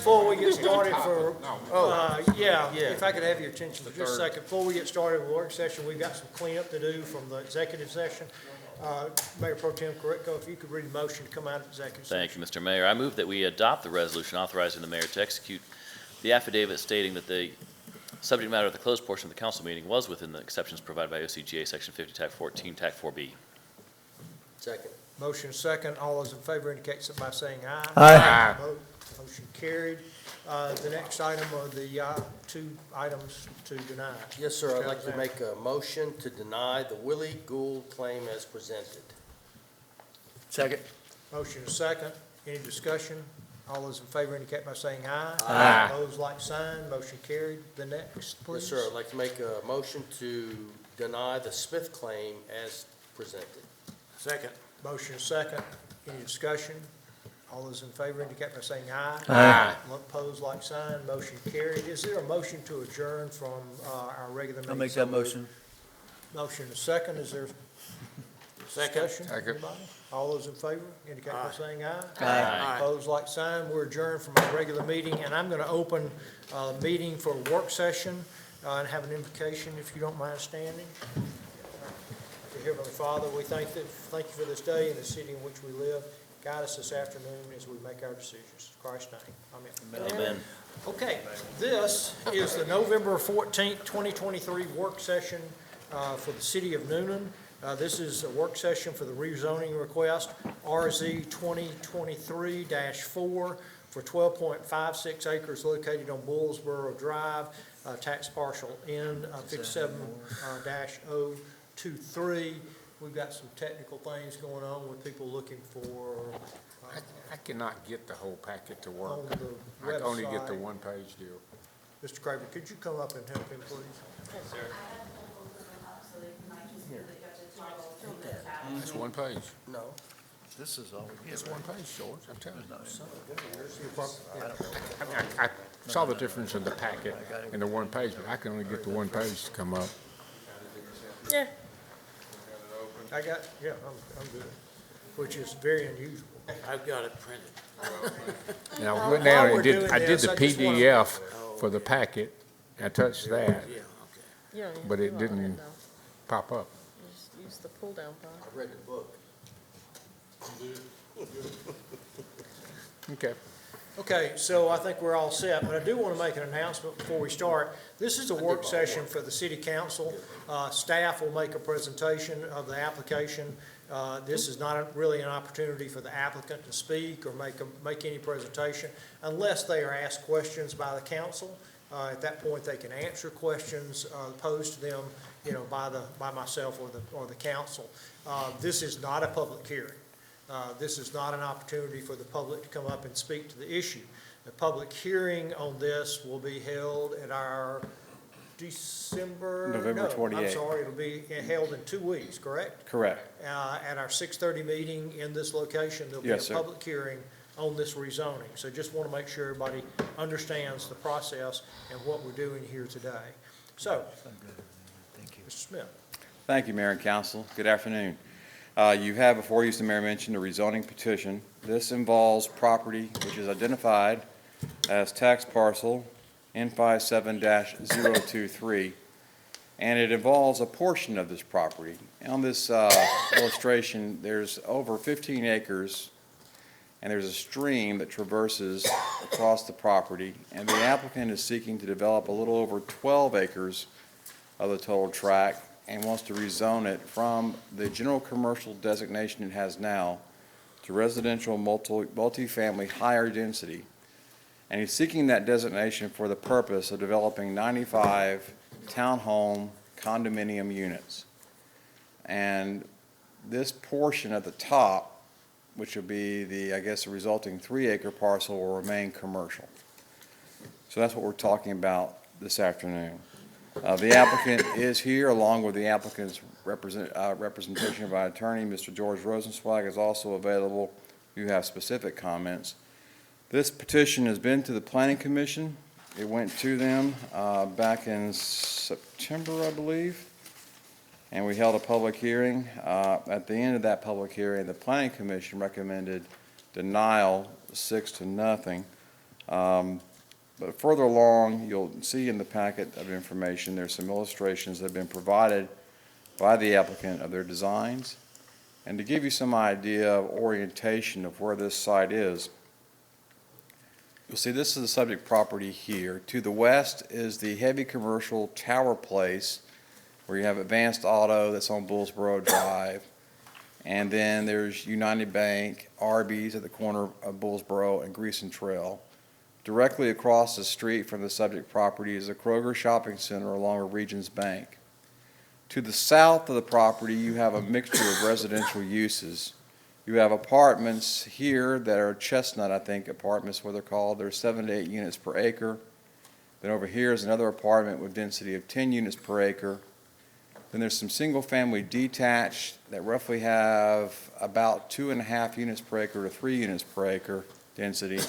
before we get started if I could have your attention for just a second. Before we get started with the work session, we've got some cleanup to do from the executive session. Mayor Pro Tem Corretco, if you could read a motion to come out of executive session. Thank you, Mr. Mayor. I move that we adopt the resolution authorizing the mayor to execute the affidavit stating that the subject matter of the closed portion of the council meeting was within the exceptions provided by OCGA Section 50, Tag 14, Tag 4B. Second. Motion is second. All those in favor indicate so by saying aye. Aye. Motion carried. The next item are the two items to deny. Yes, sir. I'd like to Mr. make a motion to deny the Willie Gould claim as presented. Second. Motion is second. Any discussion? All those in favor indicate by saying aye. Aye. Opposed, like sign. Motion carried. The next, please. Yes, sir. I'd like to make a motion to deny the Smith claim as presented. Second. Motion is second. Any discussion? All those in favor indicate by saying aye. Aye. Opposed, like sign. Motion carried. Is there a motion to adjourn from our regular meeting? I'll make that motion. Motion is second. Is there discussion? Second. Anybody? All those in favor indicate by saying aye. Aye. Opposed, like sign. We're adjourned from our regular meeting, and I'm going to open the meeting for a work session and have an invocation, if you don't mind standing. Dear Heavenly Father, we thank you for this day and the city in which we live. Guide us this afternoon as we make our decisions. In Christ's name, amen. Amen. Okay, this is the November 14th, 2023 work session for the city of Newnan. This is a work session for the rezoning request, RZ 2023-4 for 12.56 acres located on Bullsboro Drive, tax parcel N 57-023. We've got some technical things going on with people looking for I cannot get the whole packet to work. on the I can only get the website. one-page deal. Mr. Craven, could you come up and help him, please? It's one page. No. This is all. It's one page, George, I'm telling you. I mean, I saw the difference in the packet and the one page, but I can only get the one page to come up. Yeah. I'm good, which is very unusual. I've got it printed. And I went down While we're and did, doing I did this, the I just wanna- PDF for the packet. I touched that, Yeah, okay. You don't even but do it all didn't that, though. pop up. You just use the pull-down bar. I read the book. Okay. Okay, so I think we're all set, but I do want to make an announcement before we start. This is a work session for the city council. Staff will make a presentation of the application. This is not really an opportunity for the applicant to speak or make any presentation unless they are asked questions by the council. At that point, they can answer questions posed to them, by myself or the council. This is not a public hearing. This is not an opportunity for the public to come up and speak to the issue. The public hearing on this will be held at our November 28th. I'm sorry, it'll be held in 2 weeks, correct? Correct. At our 6:30 meeting in this location, there'll be a Yes, sir. public hearing on this rezoning. So just want to make sure everybody understands the process and what we're doing here today. So, Thank you. Mr. Smith. Thank you, Mayor and Council. Good afternoon. You have before you, as the Mayor mentioned, a rezoning petition. This involves property which is identified as tax parcel N57-023, and it involves a portion of this property. On this illustration, there's over 15 acres, and there's a stream that traverses across the property, and the applicant is seeking to develop a little over 12 acres of the total tract and wants to rezone it from the general commercial designation it has now to residential multifamily higher density. And he's seeking that designation for the purpose of developing 95 townhome condominium units. And this portion at the top, which would be the resulting 3-acre parcel, will remain commercial. So that's what we're talking about this afternoon. The applicant is here, along with the applicant's representation by attorney. Mr. George Rosenzweig is also available if you have specific comments. This petition has been to the Planning Commission. It went to them back in September, I believe, and we held a public hearing. At the end of that public hearing, the Planning Commission recommended denial 6-0. But further along, you'll see in the packet of information, there's some illustrations that have been provided by the applicant of their designs. And to give you some idea of orientation of where this site is, you'll see this is the subject property here. To the west is the heavy commercial Tower Place, where you have Advanced Auto that's on Bullsboro Drive. And then there's United Bank, Arby's at the corner of Bullsboro and Greason Trail. Directly across the street from the subject property is the Kroger Shopping Center along with Regions Bank. To the south of the property, you have a mixture of residential uses. You have apartments here that are Chestnut, I think, apartments, what they're called. They're 7 to 8 units per acre. Then over here is another apartment with density of 10 units per acre. Then there's some single-family detached that roughly have about 2.5 units per acre to 3 units per acre density.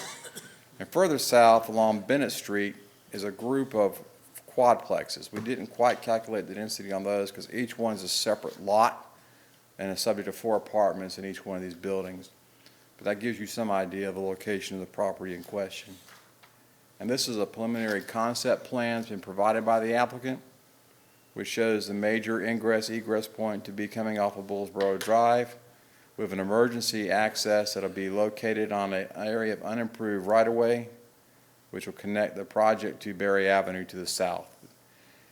And further south along Bennett Street is a group of quadplexes. We didn't quite calculate the density on those because each one is a separate lot and is subject to 4 apartments in each one of these buildings. But that gives you some idea of the location of the property in question. And this is a preliminary concept plan that's been provided by the applicant, which shows the major ingress-egress point to be coming off of Bullsboro Drive, with an emergency access that'll be located on an area of unimproved right-of-way, which will connect the project to Berry Avenue to the south.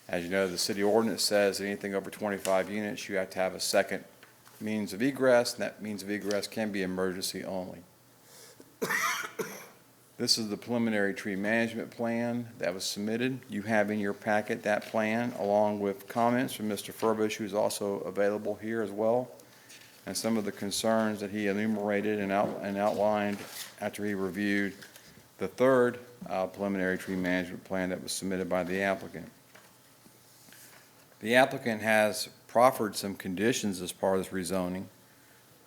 As you know, the city ordinance says that anything over 25 units, you have to have a second means of egress, and that means of egress can be emergency only. This is the preliminary tree management plan that was submitted. You have in your packet that plan, along with comments from Mr. Furbish, who's also available here as well, and some of the concerns that he enumerated and outlined after he reviewed the third preliminary tree management plan that was submitted by the applicant. The applicant has proffered some conditions as part of this rezoning.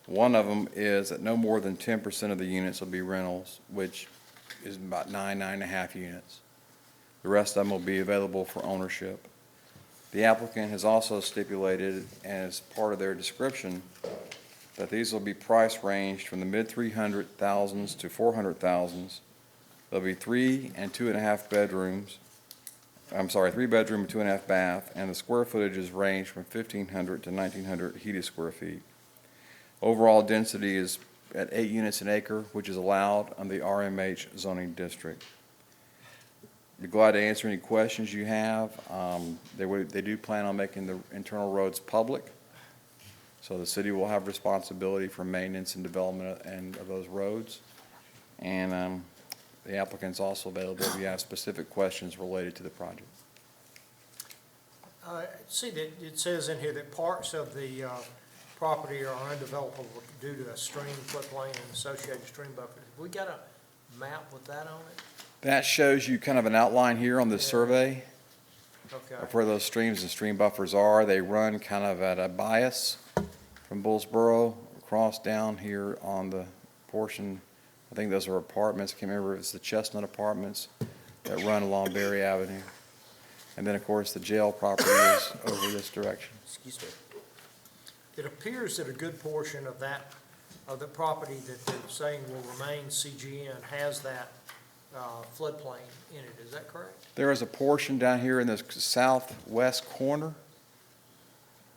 One of them is that no more than 10% of the units will be rentals, which is about 9.5 units. The rest of them will be available for ownership. The applicant has also stipulated, as part of their description, that these will be price ranged from the mid-300,000s to 400,000s. There'll be 3 and 2.5 bedrooms. 3 bedroom and 2.5 bath, and the square footages range from 1,500 to 1,900 heated square feet. Overall density is at 8 units an acre, which is allowed on the RMH zoning district. Be glad to answer any questions you have. They do plan on making the internal roads public, so the city will have responsibility for maintenance and development of those roads. And the applicant's also available if you have specific questions related to the project. See that it says in here that parts of the property are undevelopable due to a stream, floodplain, and associated stream buffers. We got a map with that on it? That shows you kind of an outline here on this survey Okay. of where those streams and stream buffers are. They run kind of at a bias from Bullsboro across down here on the portion. I think those are apartments. Can't remember if it's the Chestnut Apartments that run along Berry Avenue. And then, of course, the jail property is over this direction. Excuse me. It appears that a good portion of that, of the property that they're saying will remain CGN has that floodplain in it. Is that correct? There is a portion down here in the southwest corner.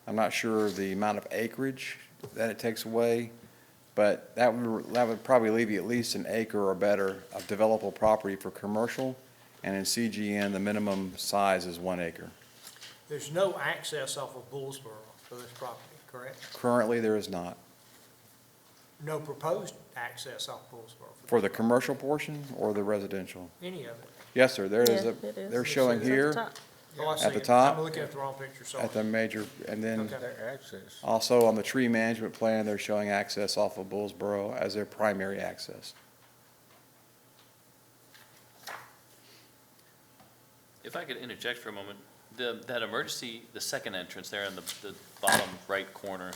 I'm not sure of the amount of acreage that it takes away, but that would probably leave you at least an acre or better of developable property for commercial, and in CGN, the minimum size is 1 acre. There's no access off of Bullsboro for this property, correct? Currently, there is not. No proposed access off Bullsboro For the commercial portion or the residential? any of it. Yes, sir, there is Yeah, a, it is. they're showing It's at the here top. Oh, I see At the it. top? I'm looking at the wrong picture, sorry. at the major, and then Okay. Their access. also on the tree management plan, they're showing access off of Bullsboro as their primary access. If I could interject for a moment, that emergency, the second entrance there in the bottom right corner,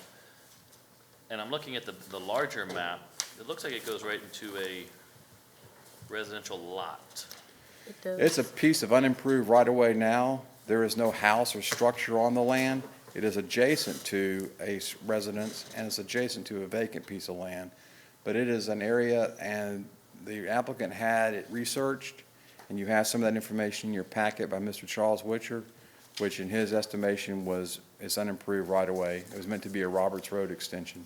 and I'm looking at the larger map, it looks like it goes right into a residential lot. It does. It's a piece of unimproved right-of-way now. There is no house or structure on the land. It is adjacent to a residence, and it's adjacent to a vacant piece of land. But it is an area, and the applicant had it researched, and you have some of that information in your packet by Mr. Charles Witcher, which in his estimation is unimproved right away. It was meant to be a Roberts Road extension.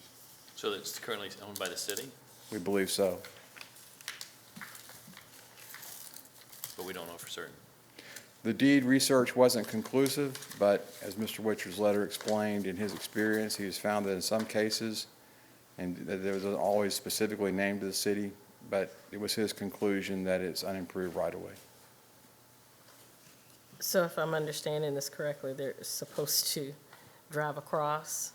So it's currently owned by the city, We believe so. but we don't know for certain. The deed research wasn't conclusive, but as Mr. Witcher's letter explained, in his experience, he has found that in some cases, and that there was always specifically named to the city, but it was his conclusion that it's unimproved right away. So if I'm understanding this correctly, they're supposed to drive across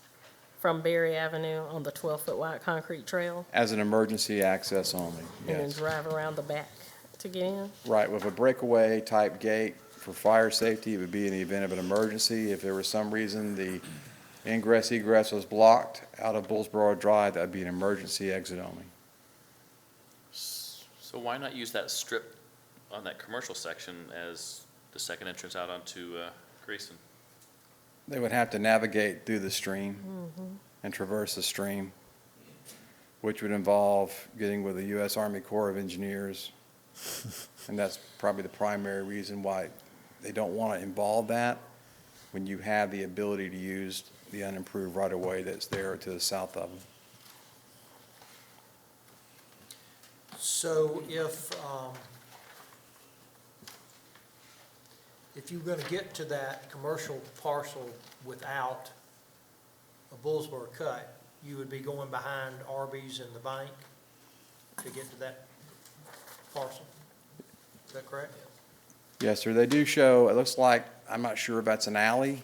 from Berry Avenue on the 12-foot wide concrete trail As an emergency access only, and then yes. drive around the back to get in? Right, with a breakaway type gate for fire safety, it would be in the event of an emergency. If there was some reason the ingress egress was blocked out of Bullsboro Drive, that'd be an emergency exit only. So why not use that strip on that commercial section as the second entrance out onto Greason? They would have to navigate through the stream and traverse the stream, which would involve getting with the U.S. Army Corps of Engineers. And that's probably the primary reason why they don't want to involve that when you have the ability to use the unimproved right-of-way that's there to the south of them. So if you're gonna get to that commercial parcel without a Bullsboro cut, you would be going behind Arby's and the bank to get to that parcel? Is that correct? Yes, sir, they do show, it looks like, I'm not sure if that's an alley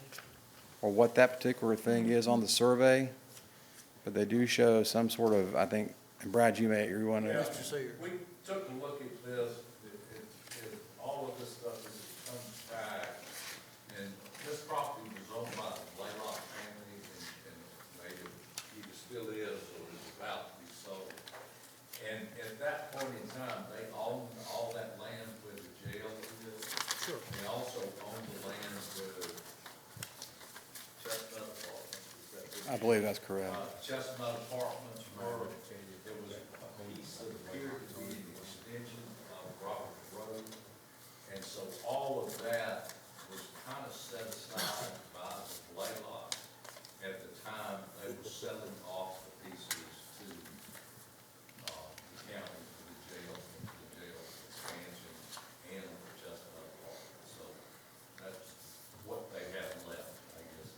or what that particular thing is on the survey, but they do show some sort of, I think, and Brad, you want to. Mr. Seer? We took a look at this, all of this stuff is comes back, and this property was owned by the Blaylock family, and maybe either still is or is about to be sold. And at that point in time, they owned all that land where the jail is. Sure. They also owned the land where Chestnut Apartments, is that the I believe that's correct. Chestnut Apartments were, there was a piece that appeared to be an extension of Robert Road. And so all of that was kind of set aside by the Blaylock at the time they were selling off the pieces to the county, for the jail expansion and the Chestnut Apartments. So that's what they have left, I guess.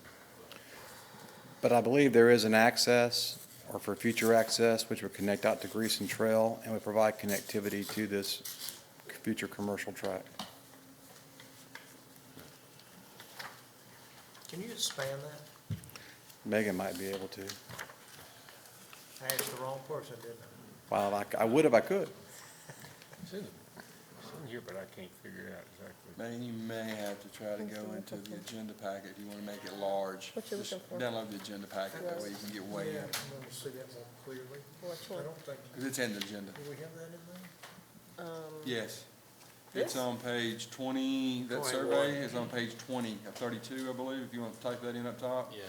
But I believe there is an access, or for future access, which would connect out to Greason Trail and would provide connectivity to this future commercial track. Can you expand that? Megan might be able to. I asked the wrong person, didn't I? Well, I would if I could. It's in here, but I can't figure it out exactly. Man, you may have to try to go into the agenda packet if you want to make it large. What you Just looking for? download the agenda packet, that way you can get way in. Yeah, I'm gonna see that more clearly. Which I one? don't think, 'Cause it's in the agenda. do we have that in there? Yes. It's This? on page 20, that 21. survey is on page 20 of 32, I believe, if you want to type that in up top. Yeah.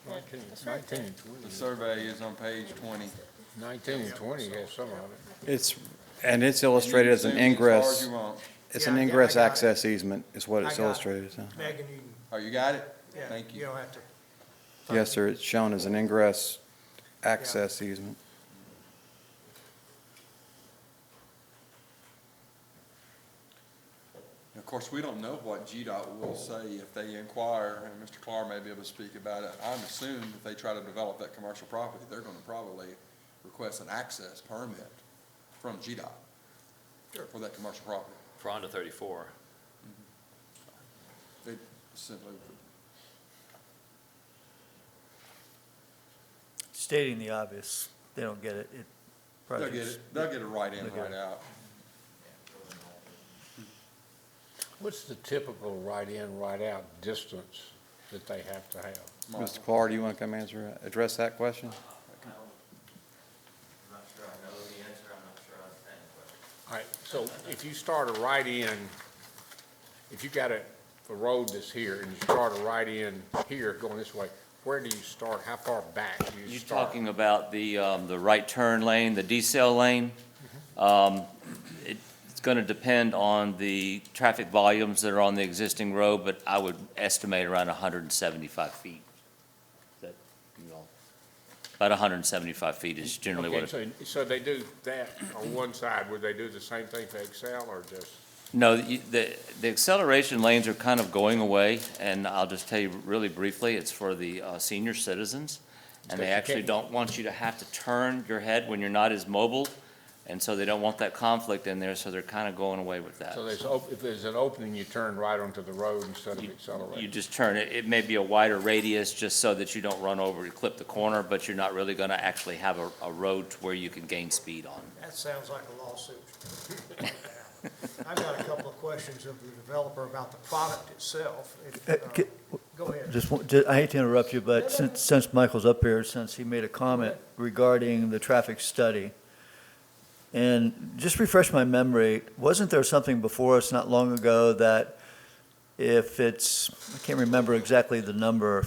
Nineteen That's right. and The 20. survey is on page 20. 19 and 20 has some of it. It's illustrated as an And you can zoom as far as ingress, you want. it's Yeah, an I ingress got it. access easement is what I it's got it. illustrated as. Megan, you can, Oh, you got it? yeah, Thank you you. don't have to. Yes, sir, it's shown as an ingress access easement. Of course, we don't know what GDOT will say if they inquire, and Mr. Clark may be able to speak about it. I'm assuming if they try to develop that commercial property, they're gonna probably request an access permit from GDOT for that commercial property. For onto 34. They simply, Stating the obvious, they don't get it. they'll get it, they'll get it right in, They'll get right it. out. What's the typical right-in, right-out distance that they have to have? Mr. Clark, do you want to come address that question? I'm not sure I know the answer, I'm not sure I understand the question. All right, so if you start a right-in, if you got a road that's here and you start a right-in here going this way, where do you start? How far back do you You're start? talking about the right turn lane, the decel lane? It's going to depend on the traffic volumes that are on the existing road, but I would estimate around 175 feet. That, you know, about 175 feet is generally what Okay, it. so they do that on one side, would they do the same thing for Excel or just? No, the acceleration lanes are kind of going away, and I'll just tell you really briefly, it's for the senior citizens. And they actually don't want you to have to turn your head when you're not as mobile, and so they don't want that conflict in there, so they're kind of going away with that. So if there's an opening, you turn right onto the road instead of You accelerating? just turn it, it may be a wider radius, just so that you don't run over and clip the corner, but you're not really gonna actually have a road to where you can gain speed on. That sounds like a lawsuit. I've got a couple of questions of the developer about the product itself. Go ahead. I hate to interrupt you, but since Michael's up here, since he made a comment regarding the traffic study, and just refresh my memory, wasn't there something before us not long ago that if it's, I can't remember exactly the number,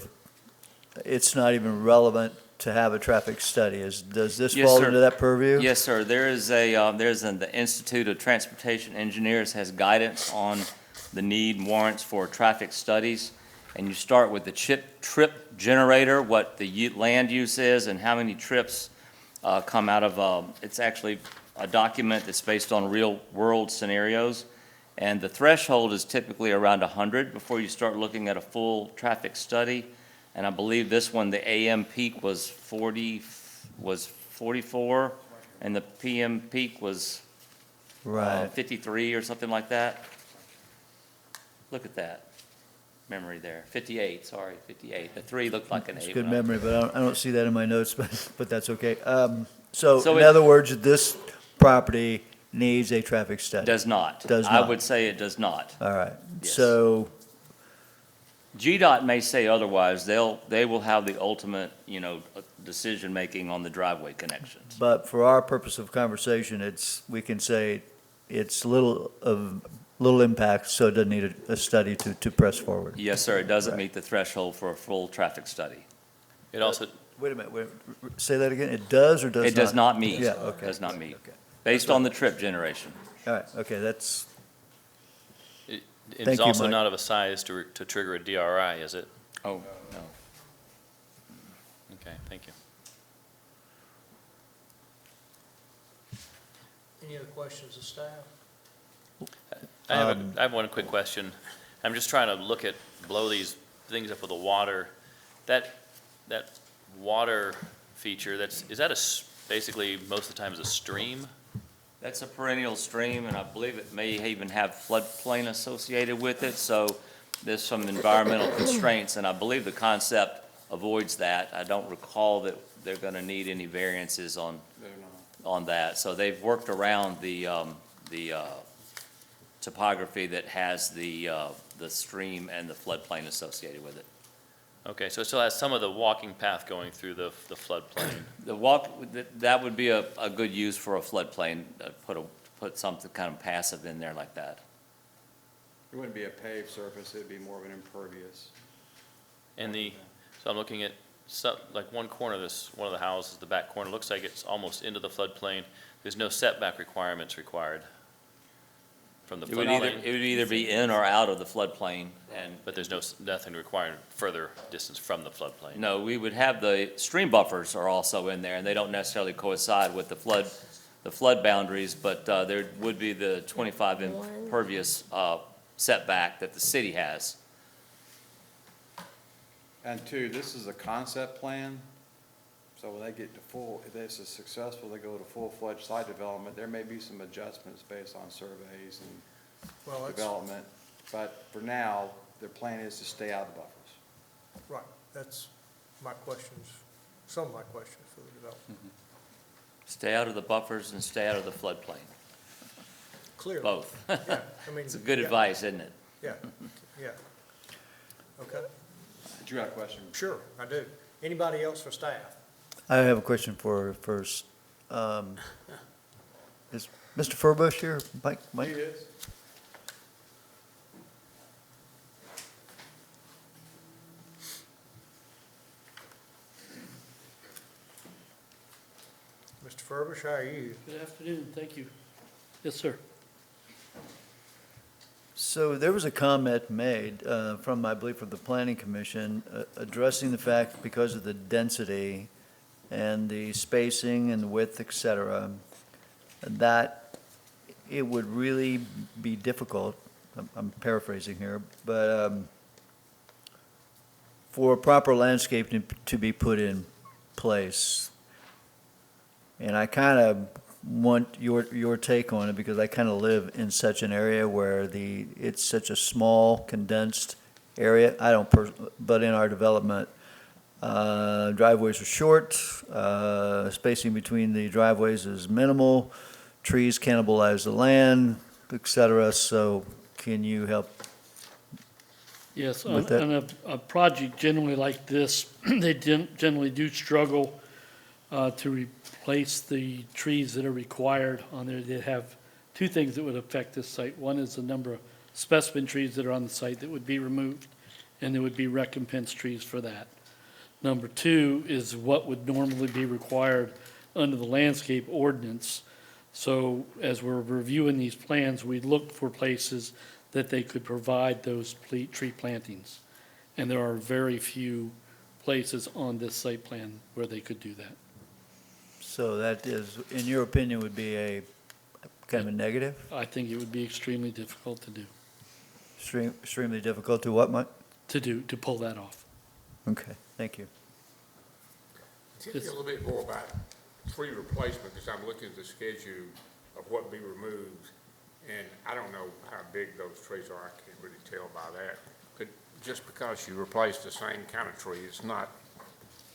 it's not even relevant to have a traffic study? Does this Yes, fall sir. into that purview? Yes, sir. There is the Institute of Transportation Engineers has guidance on the need and warrants for traffic studies. And you start with the trip generator, what the land use is and how many trips come out of, it's actually a document that's based on real-world scenarios. And the threshold is typically around 100 before you start looking at a full traffic study. And I believe this one, the AM peak was 44, and the PM peak was Right. 53 or something like that. Look at that memory there. 58, sorry, 58. The 3 looked like an 8. It's good when I- memory, but I don't see that in my notes, but that's okay. So So in it- other words, this property needs a traffic study? Does not. Does I not. would say it does not. All right. Yes. So, GDOT may say otherwise. They will have the ultimate, decision-making on the driveway connections. but for our purpose of conversation, we can say it's little impact, so it doesn't need a study to press forward. Yes, sir, it doesn't meet the threshold for a full traffic study. It also, Wait a minute, say that again? It does or does not? It does not meet. Yeah, okay. Does not meet, Okay. based on the trip generation. All right, okay, that's, it's Thank you, also Mike. not of a size to trigger a DRI, is it? Oh, no. Okay, thank you. Any other questions of staff? I have one quick question. I'm just trying to blow these things up with the water. That water feature, is that basically most of the time is a stream? That's a perennial stream, and I believe it may even have floodplain associated with it, so there's some environmental constraints, and I believe the concept avoids that. I don't recall that they're gonna need any variances on that. So they've worked around the topography that has the stream and the floodplain associated with it. Okay, so it still has some of the walking path going through the floodplain. That would be a good use for a floodplain, put something kind of passive in there like that. It wouldn't be a paved surface, it'd be more of an impervious. And so I'm looking at like one corner of one of the houses, the back corner, looks like it's almost into the floodplain. There's no setback requirements required from the It would either floodplain, be in or out of the floodplain, but there's nothing required further distance from the floodplain. no, we would have the stream buffers are also in there, and they don't necessarily coincide with the flood boundaries, but there would be the 25 impervious setback that the city has. And two, this is a concept plan, so when they get to if this is successful, they go to full-fledged site development, there may be some adjustments based on surveys and Well, that's, development, but for now, their plan is to stay out of the buffers. right, that's my questions, some of my questions for the developer. Stay out of the buffers and stay out of the floodplain, Clearly. both. Yeah, I mean. It's a good yeah, advice, isn't it? Yeah, yeah. Okay, Did you have a question? sure, I do. Anybody else for staff? I have a question first. Is Mr. Furbush here? Mike? is. Mr. Furbich, how are you? Good afternoon, thank you. Yes, sir. So there was a comment made from, I believe, from the Planning Commission addressing the fact because of the density and the spacing and the width, et cetera, that it would really be difficult, I'm paraphrasing here, but for proper landscaping to be put in place. And I kind of want your take on it because I kind of live in such an area where it's such a small, condensed area. I don't, but in our development, driveways are short, spacing between the driveways is minimal, trees cannibalize the land, et cetera. So can you help? Yes, With that- on a project generally like this, they generally do struggle to replace the trees that are required on there. They have two things that would affect this site. One is the number of specimen trees that are on the site that would be removed, and there would be recompense trees for that. Number two is what would normally be required under the landscape ordinance. So as we're reviewing these plans, we look for places that they could provide those tree plantings. And there are very few places on this site plan where they could do that. So that is, in your opinion, would be a kind of a negative? I think it would be extremely difficult to do, Extremely difficult to what, Mike? to pull that off. Okay, thank you. Tell me a little bit more about tree replacement, because I'm looking at the schedule of what be removed, and I don't know how big those trees are, I can't really tell by that. But just because you replace the same kind of tree, it's not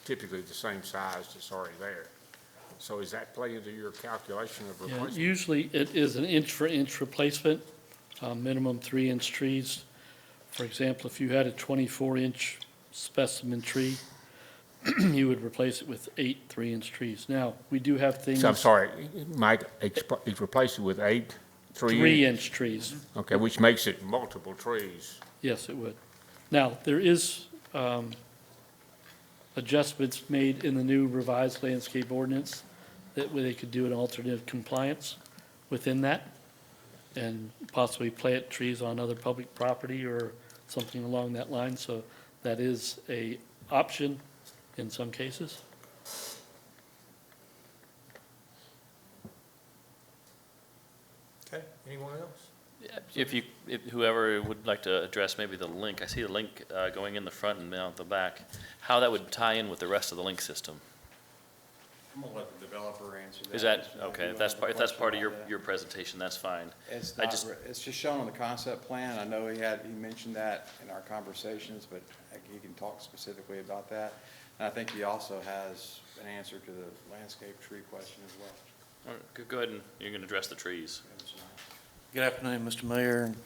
typically the same size that's already there. So is that play into your calculation of Yeah, replacement? usually it is an inch-for-inch replacement, minimum 3-inch trees. For example, if you had a 24-inch specimen tree, you would replace it with 8 3-inch trees. Now, we do have things. So I'm sorry, Mike, it's replaced it with 8 3-inch trees. Okay, which makes it multiple trees. Yes, it would. Now, there is adjustments made in the new revised landscape ordinance that way they could do an alternative compliance within that and possibly plant trees on other public property or something along that line. So that is a option in some cases. Okay, anyone else? If whoever would like to address maybe the link, I see the link going in the front and out the back, how that would tie in with the rest of the link system. I'm gonna let the developer answer that. Is that, okay, if that's part of your presentation, that's fine. It's I not, just- it's just shown on the concept plan. I know he mentioned that in our conversations, but he can talk specifically about that. And I think he also has an answer to the landscape tree question as well. All right, go ahead and you're going to address the trees. Good afternoon, Mr. Mayor, and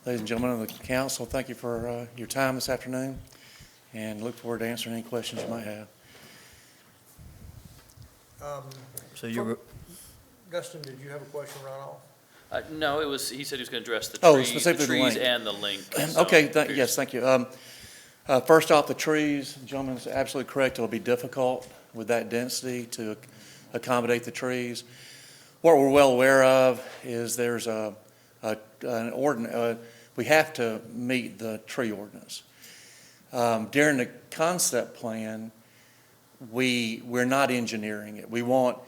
ladies and gentlemen of the council. Thank you for your time this afternoon, and look forward to answering any questions you might have. So you're, Dustin, did you have a question right off? No, he said he was going to address the Oh, trees, specifically the trees link. and the link. So Okay, I'm curious. yes, thank you. First off, the trees, the gentleman's absolutely correct. It'll be difficult with that density to accommodate the trees. What we're well aware of is there's an ordinance, we have to meet the tree ordinance. During the concept plan, we're not engineering it. We won't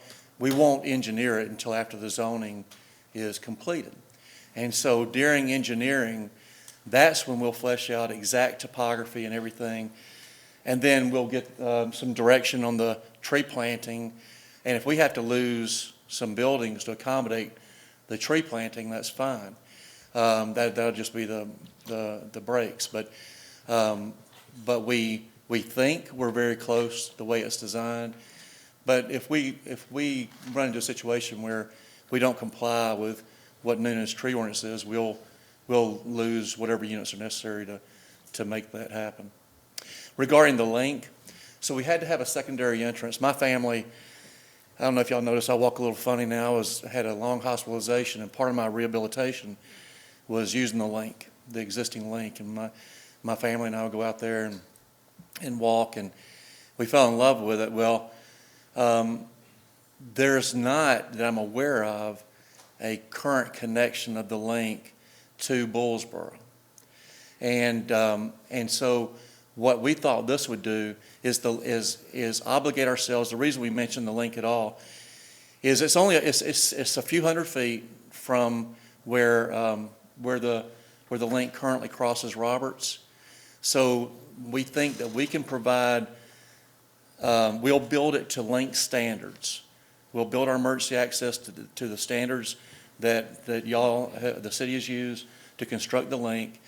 engineer it until after the zoning is completed. And so during engineering, that's when we'll flesh out exact topography and everything. And then we'll get some direction on the tree planting. And if we have to lose some buildings to accommodate the tree planting, that's fine. That'll just be the breaks. But we think we're very close to the way it's designed. But if we run into a situation where we don't comply with what Nunes tree ordinance is, we'll lose whatever units are necessary to make that happen. Regarding the link, so we had to have a secondary entrance. My family, I don't know if y'all noticed, I walk a little funny now, had a long hospitalization, and part of my rehabilitation was using the link, the existing link. And my family and I would go out there and walk, and we fell in love with it. Well, there's not, that I'm aware of, a current connection of the link to Bullsboro. And so what we thought this would do is obligate ourselves. The reason we mentioned the link at all is it's a few hundred feet from where the link currently crosses Roberts. So we think that we can provide, we'll build it to link standards. We'll build our emergency access to the standards that the city has used to construct the link.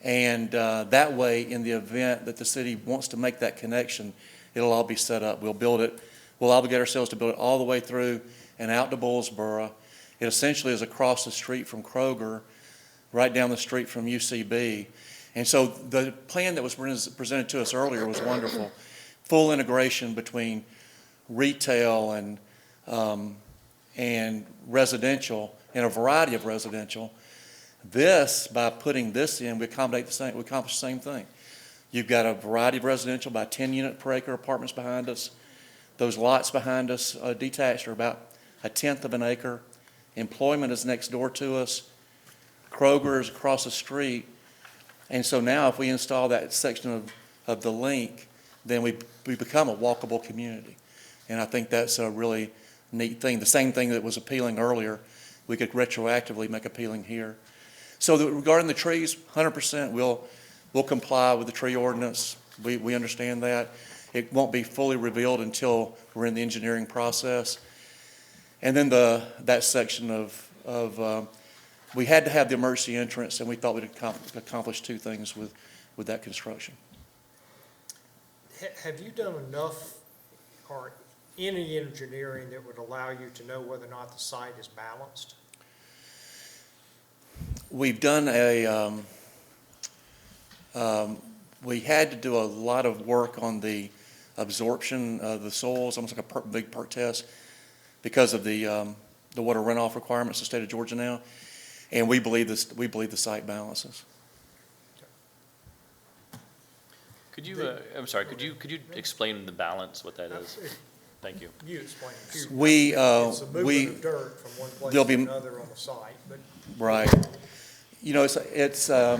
And that way, in the event that the city wants to make that connection, it'll all be set up. We'll build it, we'll obligate ourselves to build it all the way through and out to Bullsboro. It essentially is across the street from Kroger, right down the street from UCB. And so the plan that was presented to us earlier was wonderful. Full integration between retail and residential, and a variety of residential. This, by putting this in, we accomplish the same thing. You've got a variety of residential, by 10 unit per acre apartments behind us. Those lots behind us, detached, are about 1/10 of an acre. Employment is next door to us. Kroger is across the street. And so now if we install that section of the link, then we become a walkable community. And I think that's a really neat thing. The same thing that was appealing earlier, we could retroactively make appealing here. So regarding the trees, 100% we'll comply with the tree ordinance. We understand that. It won't be fully revealed until we're in the engineering process. And then that section of we had to have the emergency entrance, and we thought we'd accomplish two things with that construction. Have you done enough or any engineering that would allow you to know whether or not the site is balanced? We've done we had to do a lot of work on the absorption of the soils, almost like a big perk test, because of the water runoff requirements of the state of Georgia now. And we believe the site balances. Could you, I'm sorry, could you explain the balance, what that is? Thank you. You explain it. It's the movement of dirt from one place there'll to be- another on the site, but Right. You know, it's not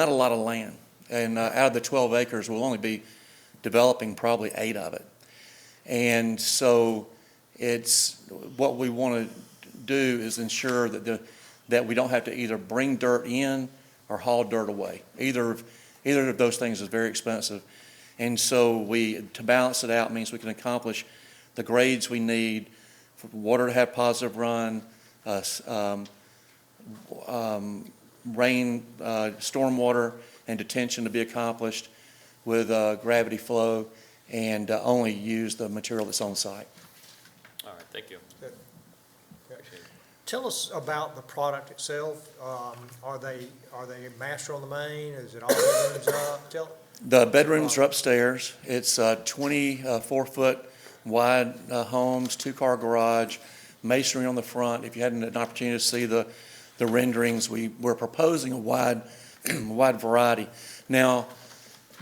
a lot of land. And out of the 12 acres, we'll only be developing probably 8 of it. And so what we want to do is ensure that we don't have to either bring dirt in or haul dirt away. Either of those things is very expensive. And so to balance it out means we can accomplish the grades we need for water to have positive run, rain, stormwater and detention to be accomplished with gravity flow, and only use the material that's on site. All right, thank you. tell us about the product itself. Are they master on the main? Is it all bedrooms up? The bedrooms are upstairs. It's 24-foot wide homes, 2-car garage, masonry on the front. If you had an opportunity to see the renderings, we're proposing a wide variety. Now,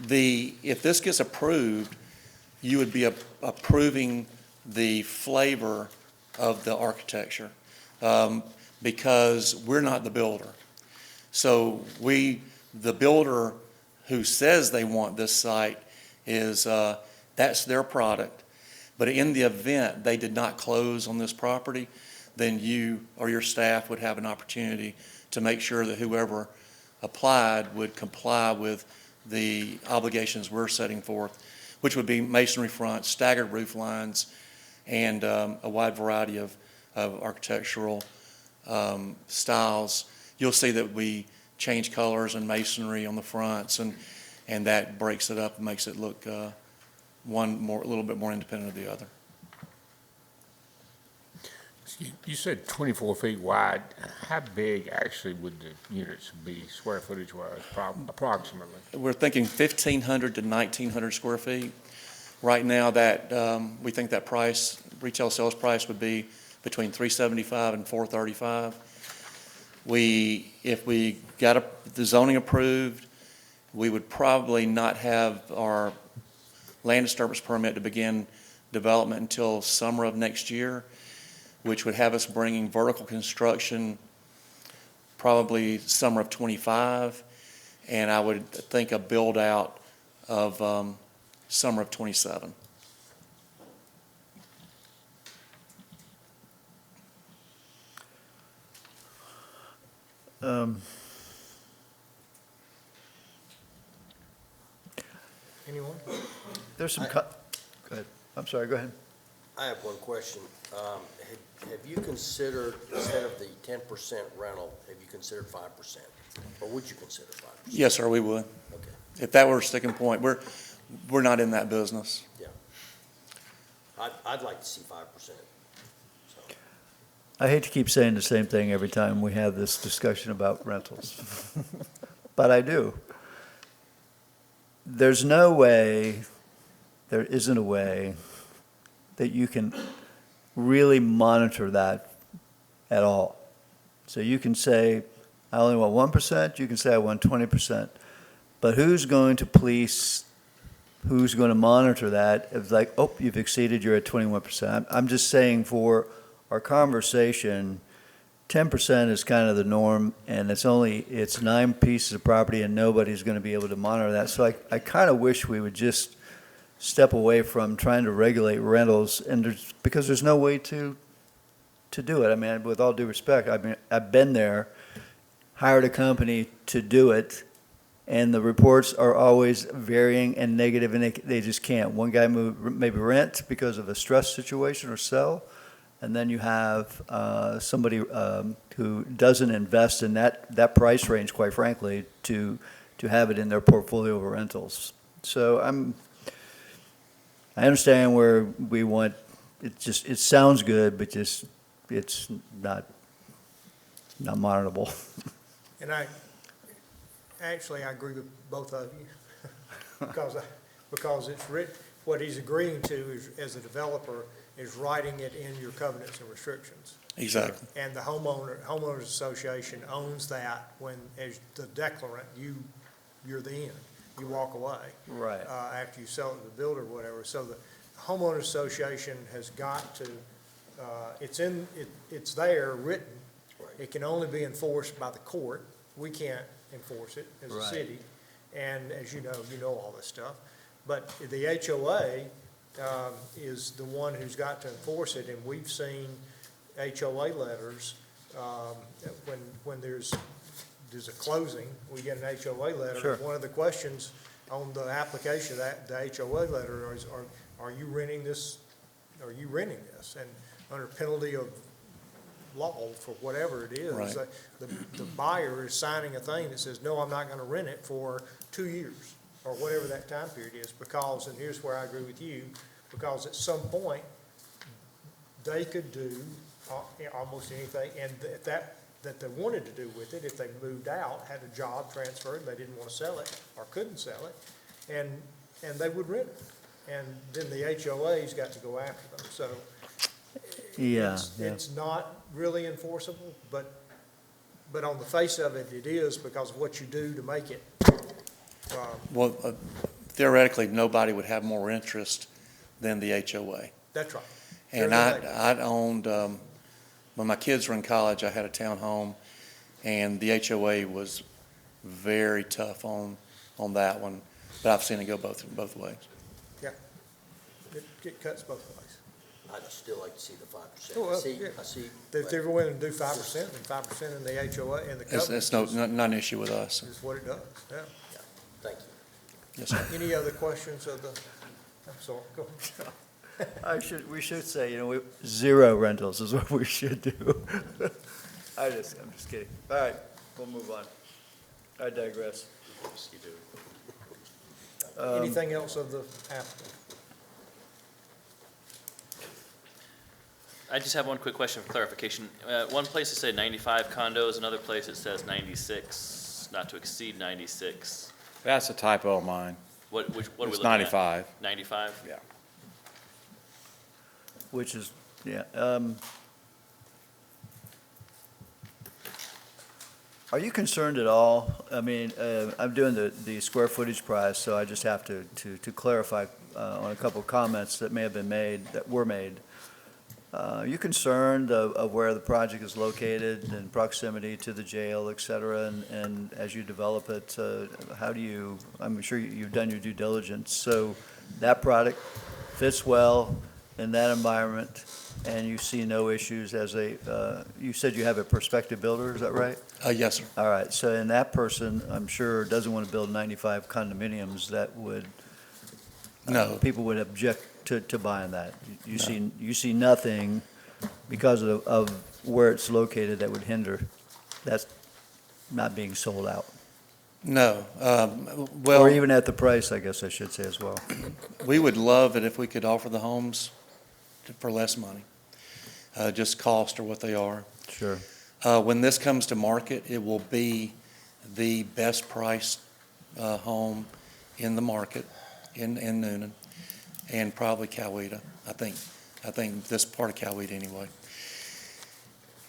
if this gets approved, you would be approving the flavor of the architecture, because we're not the builder. So the builder who says they want this site that's their product. But in the event they did not close on this property, then you or your staff would have an opportunity to make sure that whoever applied would comply with the obligations we're setting forth, which would be masonry fronts, staggered roof lines, and a wide variety of architectural styles. You'll see that we change colors and masonry on the fronts, and that breaks it up and makes it look a little bit more independent of the other. You said 24 feet wide. How big actually would the units be, square footage wise, approximately? We're thinking 1,500 to 1,900 square feet. Right now, we think that retail sales price would be between $375 and $435. If we got the zoning approved, we would probably not have our land disturbance permit to begin development until summer of next year, which would have us bringing vertical construction probably summer of '25, and I would think a build-out of summer of '27. Anyone? There's some, I- go ahead. I'm sorry, go ahead. I have one question. Have you considered, instead of the 10% rental, have you considered 5%? Or would you consider 5%? Yes, sir, we would. Okay, If that were a sticking point, we're not in that business. yeah. I'd like to see 5%. So, I hate to keep saying the same thing every time we have this discussion about rentals, but I do. There's no way, there isn't a way that you can really monitor that at all. So you can say, I only want 1%, you can say I want 20%, but who's going to police, who's going to monitor that? It's like, oh, you've exceeded, you're at 21%. I'm just saying for our conversation, 10% is kind of the norm, and it's 9 pieces of property, and nobody's going to be able to monitor that. So I kind of wish we would just step away from trying to regulate rentals, and because there's no way to do it. I mean, with all due respect, I've been there, hired a company to do it, and the reports are always varying and negative, and they just can't. One guy maybe rent because of a stress situation or sell, and then you have somebody who doesn't invest in that price range, quite frankly, to have it in their portfolio of rentals. So I understand where we want, it sounds good, but just, it's not monitorable. And I agree with both of you, because it's written, what he's agreeing to is, as a developer, is writing it in your covenants and restrictions. Exactly. And the homeowners association owns that when, as the declarant, you're the end. You walk away. Right. After you sell it to the builder or whatever. So the homeowners association has got to, it's there, written. It can only be enforced by the court. We can't enforce it as a Right. city. And as you know all this stuff. But the HOA is the one who's got to enforce it, and we've seen HOA letters, when there's a closing, we get an HOA letter. Sure. One of the questions on the application, the HOA letter is, are you renting this? Are you renting this? And under penalty of law for whatever it is, Right. the buyer is signing a thing that says, no, I'm not gonna rent it for 2 years, or whatever that time period is, because, and here's where I agree with you, because at some point, they could do almost anything, and that they wanted to do with it, if they moved out, had a job transferred, they didn't want to sell it, or couldn't sell it, and they would rent it. And then the HOA's got to go after them, so. Yeah, It's not really enforceable, but on the face of it, it is because of what you do to make it. Well, theoretically, nobody would have more interest than the HOA. That's right. And They're the I'd owned, when my kids were in college, I had a townhome, and the HOA was very tough on that one, but I've seen it go both ways. It cuts both ways. I'd still like to see the 5%. Oh, well, I see. If they're willing to do 5%, then 5% in the HOA, in the It's covenants not an issue with us. is what it does, yeah. Thank you. Yes, sir. Any other questions of the, I'm sorry, go ahead. we should say, zero rentals is what we should do. I'm just kidding. All right, we'll move on. I digress. Anything else of the applicant? I just have one quick question for clarification. One place it said 95 condos, another place it says 96, not to exceed 96. That's a typo of mine. What are we looking at? It's 95. 95? Yeah. Which is, yeah. Are you concerned at all? I mean, I'm doing the square footage price, so I just have to clarify on a couple of comments that may have been made, that were made. You concerned of where the project is located and proximity to the jail, et cetera, and as you develop it, how do you, I'm sure you've done your due diligence, so that product fits well in that environment, and you see no issues as you said you have a prospective builder, is that right? Yes, sir. All right, so and that person, I'm sure, doesn't want to build 95 condominiums that would, No. people would object to buying that. You see nothing because of where it's located that would hinder that's not being sold out? No. Well, Or even at the price, I guess I should say as well. we would love it if we could offer the homes for less money, just cost or what they are. Sure. When this comes to market, it will be the best priced home in the market in Noonan, and probably Coweta, I think this part of Coweta anyway.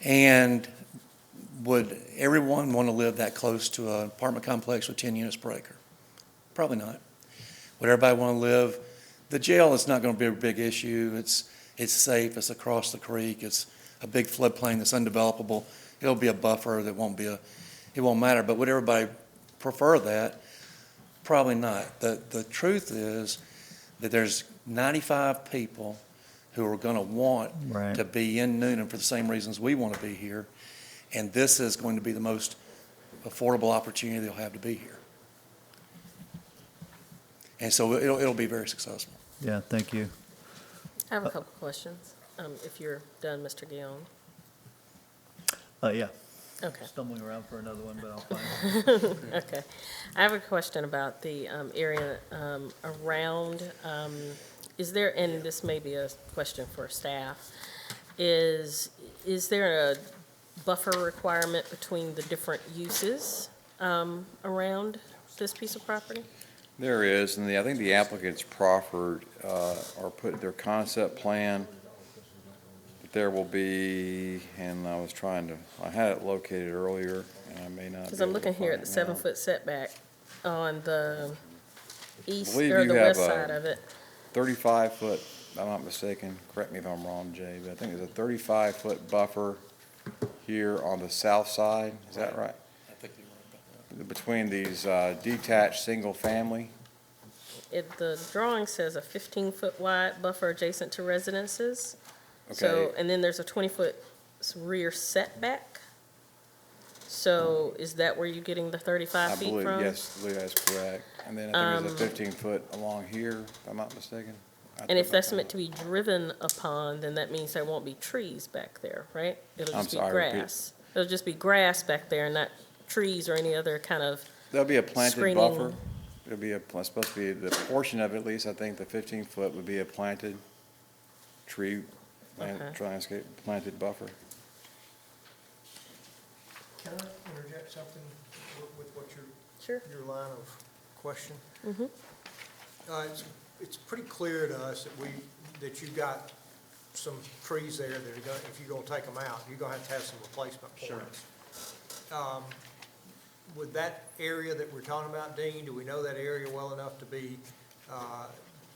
And would everyone want to live that close to an apartment complex with 10 units per acre? Probably not. Would everybody want to live? The jail is not going to be a big issue. It's safe. It's across the creek. It's a big floodplain that's undevelopable. It'll be a buffer that it won't matter. But would everybody prefer that? Probably not. The truth is that there's 95 people who are going to want Right. to be in Noonan for the same reasons we want to be here. And this is going to be the most affordable opportunity they'll have to be here. And so it'll be very successful. Yeah, thank you. I have a couple questions, if you're done, Mr. Guillaume. Yeah, Okay. stumbling around for another one, but I'll find it. Okay. I have a question about the area around, is there, and this may be a question for staff, is there a buffer requirement between the different uses around this piece of property? There is, and I think the applicants proffered, or put their concept plan, that there will be, and I had it located earlier, and I may not. Because be I'm able to looking here find at the it now. 7-foot setback on the east, believe or you the have west a- side of it. 35-foot, if I'm not mistaken, correct me if I'm wrong, Jay, but I think there's a 35-foot buffer here on the south side, is that right? I think you're right about that. Between these detached, single-family, The drawing says a 15-foot wide buffer adjacent to residences. So, okay, and then there's a 20-foot rear setback. So is that where you're getting the 35 I feet believe, from? yes, I believe that's correct. And then I think there's a 15-foot along here, if I'm not mistaken. And if that's meant to be driven upon, then that means there won't be trees back there, right? It'll I'm just be sorry, repeat. grass. It'll just be grass back there, and not trees or any other kind of, There'll be a planted Screening. buffer. It'll be it's supposed to be, the portion of it, at least, I think the 15-foot would be a planted tree, Okay. landscape, planted buffer. Can I interject something with what sure. your line of question? Mhm. It's pretty clear to us that you've got some trees there that are going, if you're going to take them out, you're going to have some replacement points. With that area that we're talking about, Dean, do we know that area well enough to be,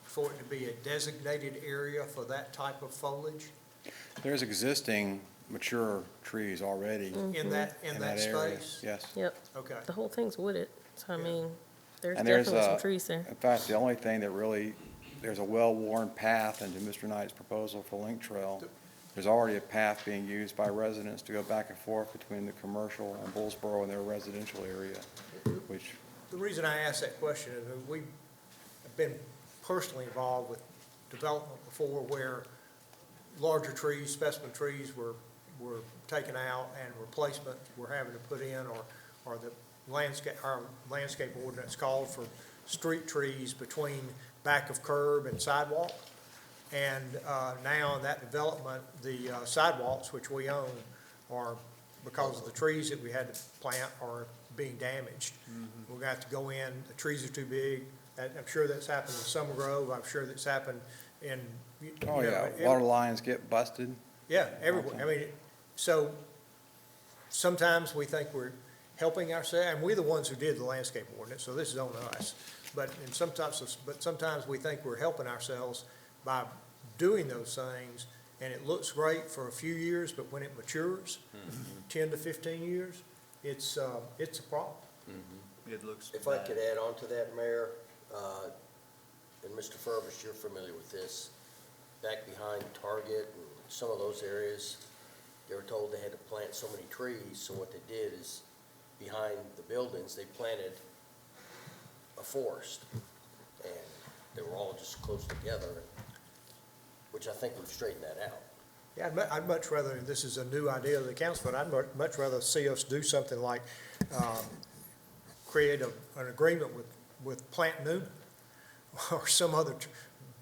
for it to be a designated area for that type of foliage There's existing mature trees already in that area. space? Yes. Yep, Okay. the whole thing's wooded, so I mean, there's And there's definitely some trees there. In fact, the only thing that really, there's a well-worn path into Mr. Knight's proposal for Link Trail. There's already a path being used by residents to go back and forth between the commercial and Bullsboro and their residential area, which, The reason I ask that question is that we've been personally involved with development before where larger trees, specimen trees were taken out and replacement we're having to put in, or the our landscape ordinance called for street trees between back of curb and sidewalk. And now in that development, the sidewalks, which we own, are, because of the trees that we had to plant, are being damaged. We're gonna have to go in, the trees are too big. I'm sure that's happened in Summer Grove, I'm sure that's happened in, oh yeah, water lines get busted. yeah, everywhere. I mean, so sometimes we think helping ourselves, and we're the ones who did the landscape ordinance, so this is on us. But sometimes we think we're helping ourselves by doing those things, and it looks great for a few years, but when it matures, 10 to 15 years, it's a problem. It looks If I bad. could add on to that, Mayor, and Mr. Furbis, you're familiar with this, back behind Target and some of those areas, they were told they had to plant so many trees, so what they did is, behind the buildings, they planted a forest, and they were all just close together, which I think we've straightened that out. Yeah, I'd much rather, and this is a new idea of the council, but I'd much rather see us do something like, create an agreement with Plant Newman or some other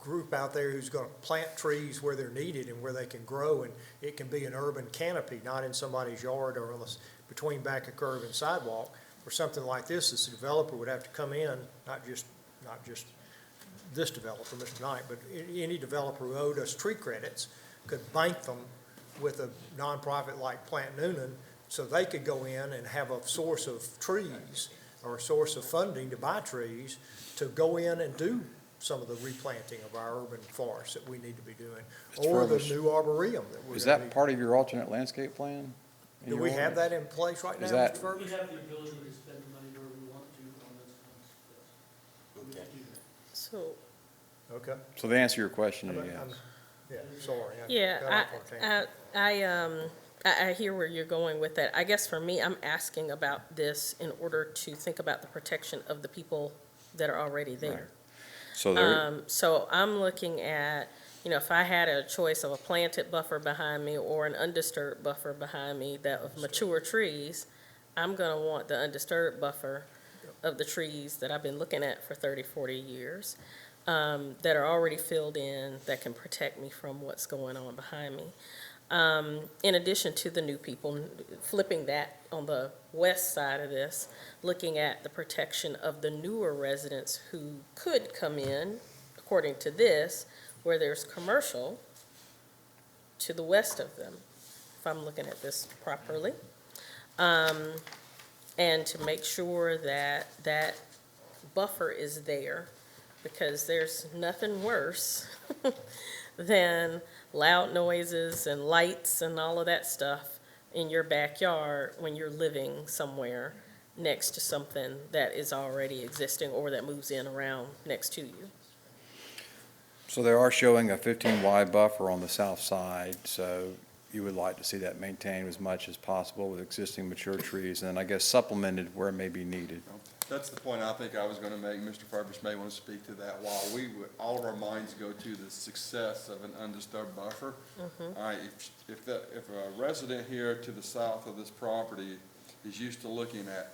group out there who's gonna plant trees where they're needed and where they can grow, and it can be an urban canopy, not in somebody's yard or between back a curb and sidewalk, or something like this. This developer would have to come in, not just this developer, Mr. Knight, but any developer who owed us tree credits could bank them with a nonprofit like Plant Noonan, so they could go in and have a source of trees or a source of funding to buy trees to go in and do some of the replanting of our urban forests that we need to be doing, Mr. or the Furbis, new arboretum that we're Is gonna that need. part of your alternate landscape plan? in Do your we have ordinance? that in place right now, Is Mr. that- Furbis? We have the ability to spend the money where we want to on those funds, yes. We Okay. can do that. So, Okay. So the answer to your question is I'm- yes. I'm- Yeah, sorry. I got yeah, off on a tangent. I hear where you're going with that. I guess for me, I'm asking about this in order to think about the protection of the people that are already there. So there, So I'm looking at, if I had a choice of a planted buffer behind me or an undisturbed buffer behind me that of mature trees, I'm gonna want the undisturbed buffer of the trees that I've been looking at for 30, 40 years, that are already filled in, that can protect me from what's going on behind me. In addition to the new people, flipping that on the west side of this, looking at the protection of the newer residents who could come in, according to this, where there's commercial to the west of them, if I'm looking at this properly. And to make sure that that buffer is there, because there's nothing worse than loud noises and lights and all of that stuff in your backyard when you're living somewhere next to something that is already existing or that moves in around next to you. so they are showing a 15 wide buffer on the south side, so you would like to see that maintained as much as possible with existing mature trees, and I guess supplemented where it may be needed. That's the point I think I was gonna make. Mr. Furbis may want to speak to that. While all of our minds go to the success of an undisturbed buffer, if a resident here to the south of this property is used to looking at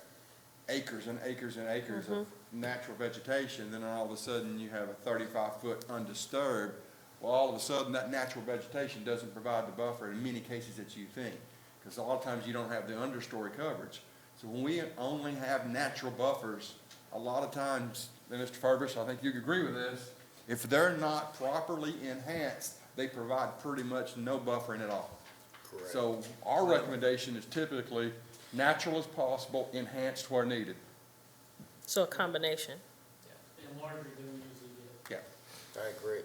acres and acres and acres of natural vegetation, then all of a sudden you have a 35-foot undisturbed, well, all of a sudden that natural vegetation doesn't provide the buffer in many cases that you think, because a lot of times you don't have the understory coverage. So when we only have natural buffers, a lot of times, and Mr. Furbis, I think you agree with this, if they're not properly enhanced, they provide pretty much no buffering at all. Correct. So our recommendation is typically natural as possible, enhanced where needed. So a combination. And larger than we usually get. I agree.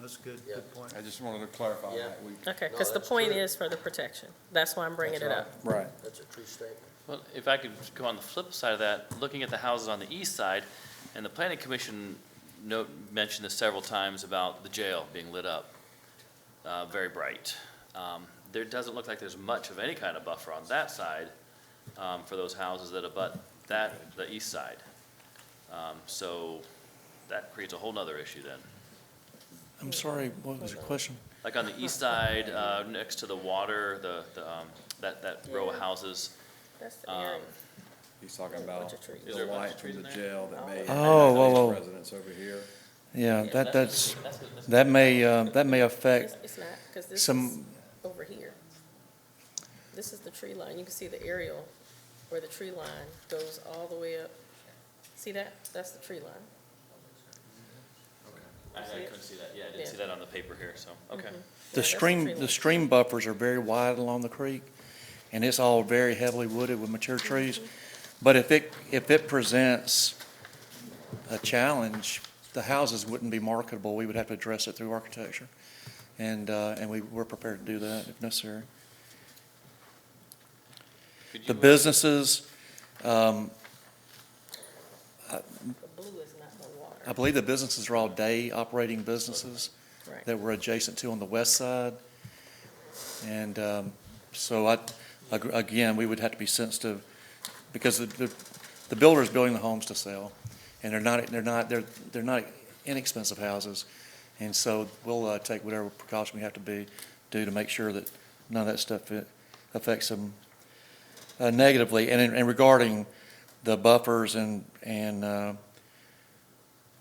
That's good, Yeah. good point. I just wanted to clarify Yeah. that. Okay, No, because the that's point true. is for the protection. That's why I'm bringing it That's up. Right. That's a true statement. Well, if I could go on the flip side of that, looking at the houses on the east side, and the planning commission mentioned this several times about the jail being lit up, very bright. There doesn't look like there's much of any kind of buffer on that side, for those houses that abut the east side. So that creates a whole nother issue then. I'm sorry, what was your question? Like on the east side, next to the water, that row of houses, That's the area. He's talking There's a bunch about of trees. Is the there a bunch light of from trees the in there? jail that may Oh, whoa, whoa. impact residents over here. Yeah, Yeah, that may affect It's not, because this is some, over here. This is the tree line. You can see the aerial where the tree line goes all the way up. See that? That's the tree line. I couldn't see that, yeah, I didn't see that on the paper here, so, okay. the Yeah, that's the stream, tree the line. stream buffers are very wide along the creek, and it's all very heavily wooded with mature trees. But if it presents a challenge, the houses wouldn't be marketable. We would have to address it through architecture. And we're prepared to do that if necessary. Could The you, businesses, The blue is not the water. I believe the businesses are all day operating businesses Right. that we're adjacent to on the west side. And so again, we would have to be sensitive because the builder is building the homes to sell. And they're not inexpensive houses. And so we'll take whatever precaution we have to do to make sure that none of that stuff affects them negatively. And regarding the buffers and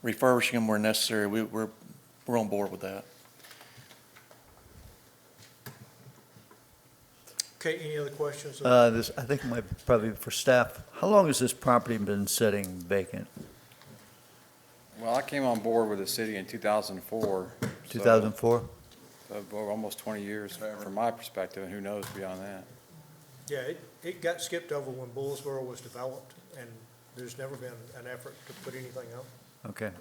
refurbishing them where necessary, we're on board with that. Okay, any other questions? This, I think it might probably be for staff. How long has this property been sitting vacant? Well, I came on board with the city in 2004. so- 2004? Well, almost 20 years from my perspective, and who knows beyond that. Yeah, it got skipped over when Bullsboro was developed, and there's never been an effort to put anything up. Okay.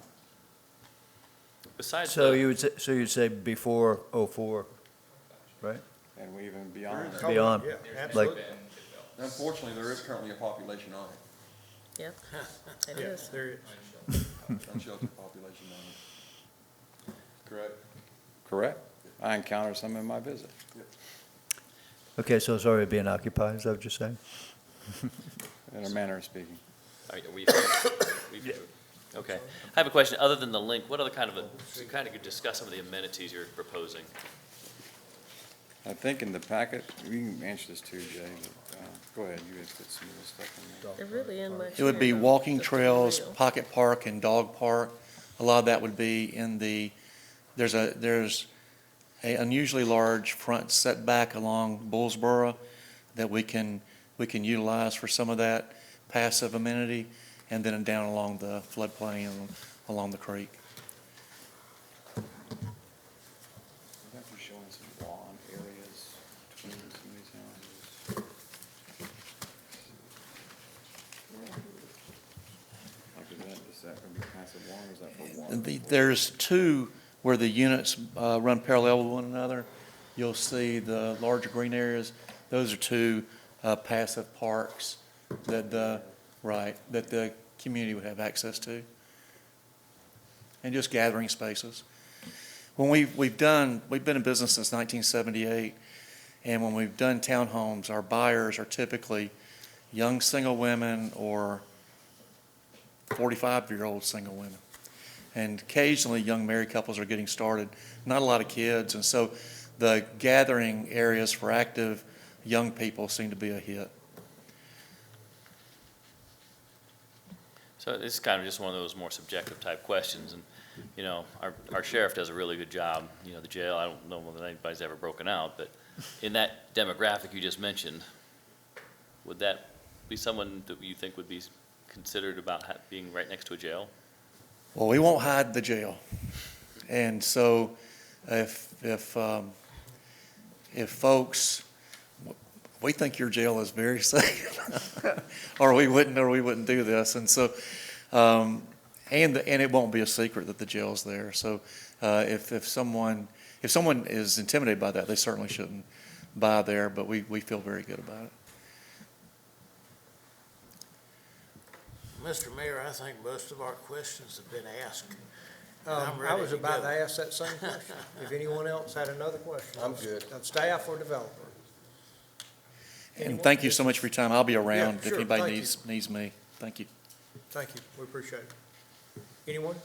besides So the, you'd say before '04, right? And we even beyond that. Oh, Beyond, Yeah, like- absolutely. Unfortunately, there is currently a population on it, Yep, it Yeah, is. there is. unsheltered population on it. Correct? Correct. I encountered some in my visit. Okay, so it's already being occupied, is that what you're saying? In a manner of speaking. are we, okay. I have a question, other than the link, what other kind of, could discuss some of the amenities you're proposing? I think in the packet, you can answer this too, Jay, but, go ahead, you guys put some of this stuff in there. There really isn't much. It would be here, though. walking That's trails, real. pocket park, and dog park. A lot of that would be in there's a unusually large front setback along Bullsboro that we can utilize for some of that passive amenity, and then down along the floodplain and along the creek. I think you're showing some lawn areas between some of these houses. Like, is that gonna be passive lawn, or is that for water? There's two where the units run parallel with one another. You'll see the larger green areas. Those are two passive parks that the community would have access to. And just gathering spaces. When we've been in business since 1978, and when we've done townhomes, our buyers are typically young single women or 45-year-old single women. And occasionally, young married couples are getting started, not a lot of kids, and so the gathering areas for active young people seem to be a hit. So this is kind of just one of those more subjective type questions, and, you know, our sheriff does a really good job. You know, the jail, I don't know whether anybody's ever broken out, but in that demographic you just mentioned, would that be someone that you think would be considered about being right next to a jail? Well, we won't hide the jail. And so if folks, we think your jail is very safe, or we wouldn't do this. And so, and it won't be a secret that the jail's there. So, if someone is intimidated by that, they certainly shouldn't buy there, but we feel very good about it. Mr. Mayor, I think most of our questions have been asked. I ready was to about go. to ask that same question. If anyone else had another question. I'm good. Of staff or developer. And thank you so much for your time. I'll be around if sure. anybody Thank you. needs me. Thank you. Thank you, we appreciate it. Anyone?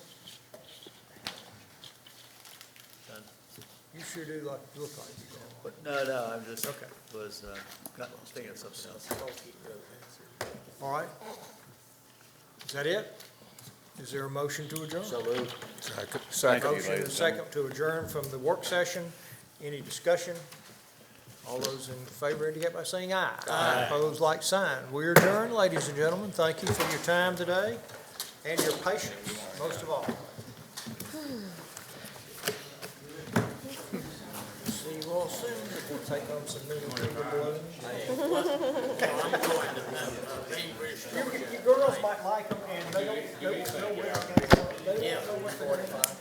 You sure do look like you do. No, I'm just, Okay. was thinking of something else. All right. Is that it? Is there a motion to adjourn? So moved. Thank you, Motion and ladies. second to adjourn from the work session. Any discussion? All those in favor indicate by saying aye. Aye. Opposed, like sign. We're adjourned, ladies and gentlemen. Thank you for your time today and your patience, most of all. See you all soon. take home some new balloons. Your girls might like them, and they don't know where they came from. They don't know what they're gonna